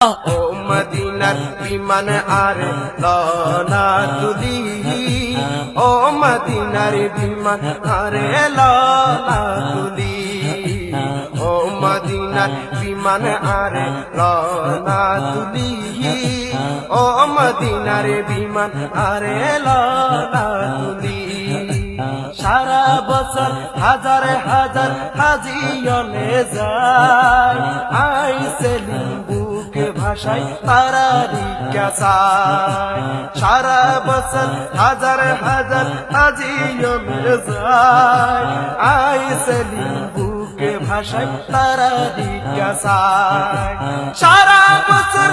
ও মদিনার বিমান আর লনা তুলি, ও মদিনার বিমান আরে লনা তুলি, ও মদিনার বিমান আরে লনা তুলি, ও মদিনার বিমান আরে লনা তুলি। সারা বছর হাজার হাজার হাজিয়নে যায়, আইসে লিম্বুকে ভাষায় তারা জিজ্ঞাসায়। সারা বছর হাজার হাজার হাজিয়নে যায়, আইসে লিম্বুকে ভাষায় তারা জিজ্ঞাসায়। সারা বছর